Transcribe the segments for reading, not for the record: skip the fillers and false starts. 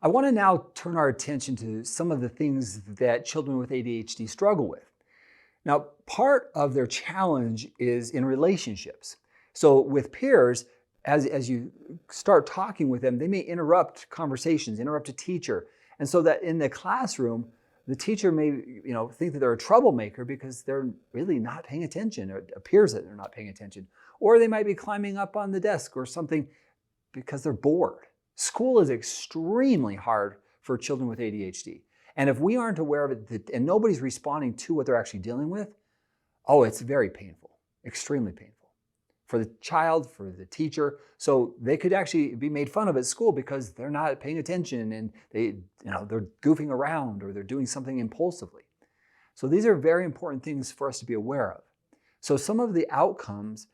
I want to now turn our attention to some of the things that children with ADHD struggle with. Now, part of their challenge is in relationships. So with peers, as you start talking with them, they may interrupt conversations, interrupt a teacher. And so that in the classroom, the teacher may think that they're a troublemaker because they're really not paying attention, or it appears that they're not paying attention. Or they might be climbing up on the desk or something because they're bored. School is extremely hard for children with ADHD. And if we aren't aware of it and nobody's responding to what they're actually dealing with, it's very painful, extremely painful for the child, for the teacher. So they could actually be made fun of at school because they're not paying attention and they're goofing around or they're doing something impulsively. So these are very important things for us to be aware of. So some of the outcomes,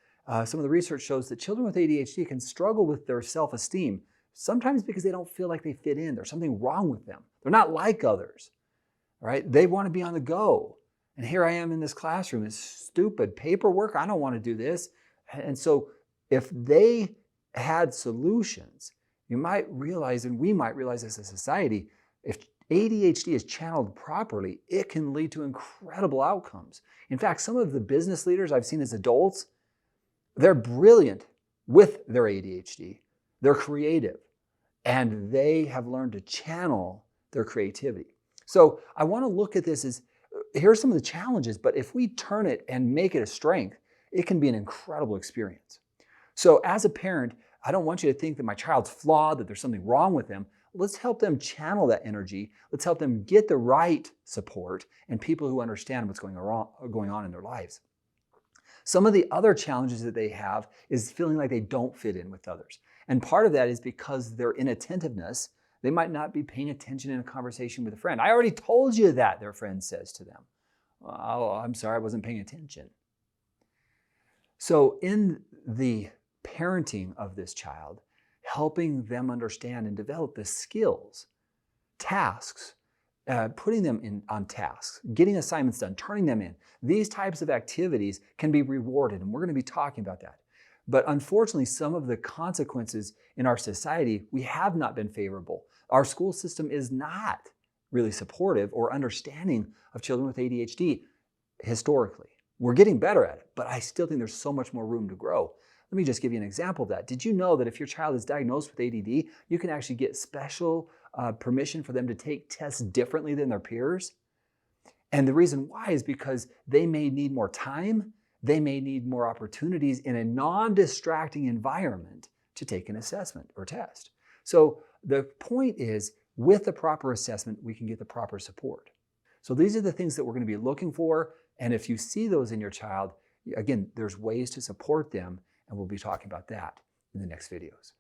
some of the research shows that children with ADHD can struggle with their self-esteem, sometimes because they don't feel like they fit in. There's something wrong with them. They're not like others, right? They want to be on the go. And here I am in this classroom. It's stupid paperwork. I don't want to do this. And so if they had solutions, you might realize, and we might realize as a society, if ADHD is channeled properly, it can lead to incredible outcomes. In fact, some of the business leaders I've seen as adults, they're brilliant with their ADHD. They're creative, and they have learned to channel their creativity. So I want to look at this as, here's some of the challenges, but if we turn it and make it a strength, it can be an incredible experience. So as a parent, I don't want you to think that my child's flawed, that there's something wrong with them. Let's help them channel that energy. Let's help them get the right support and people who understand what's going on in their lives. Some of the other challenges that they have is feeling like they don't fit in with others. And part of that is because their inattentiveness, they might not be paying attention in a conversation with a friend. I already told you that, their friend says to them. Oh, I'm sorry, I wasn't paying attention. So in the parenting of this child, helping them understand and develop the skills, tasks, putting them on tasks, getting assignments done, turning them in, these types of activities can be rewarded, and we're going to be talking about that. But unfortunately, some of the consequences in our society, we have not been favorable. Our school system is not really supportive or understanding of children with ADHD historically. We're getting better at it, but I still think there's so much more room to grow. Let me just give you an example of that. Did you know that if your child is diagnosed with ADD, you can actually get special permission for them to take tests differently than their peers? And the reason why is because they may need more time, they may need more opportunities in a non-distracting environment to take an assessment or test. So the point is, with the proper assessment, we can get the proper support. So these are the things that we're going to be looking for. And if you see those in your child, again, there's ways to support them, and we'll be talking about that in the next videos.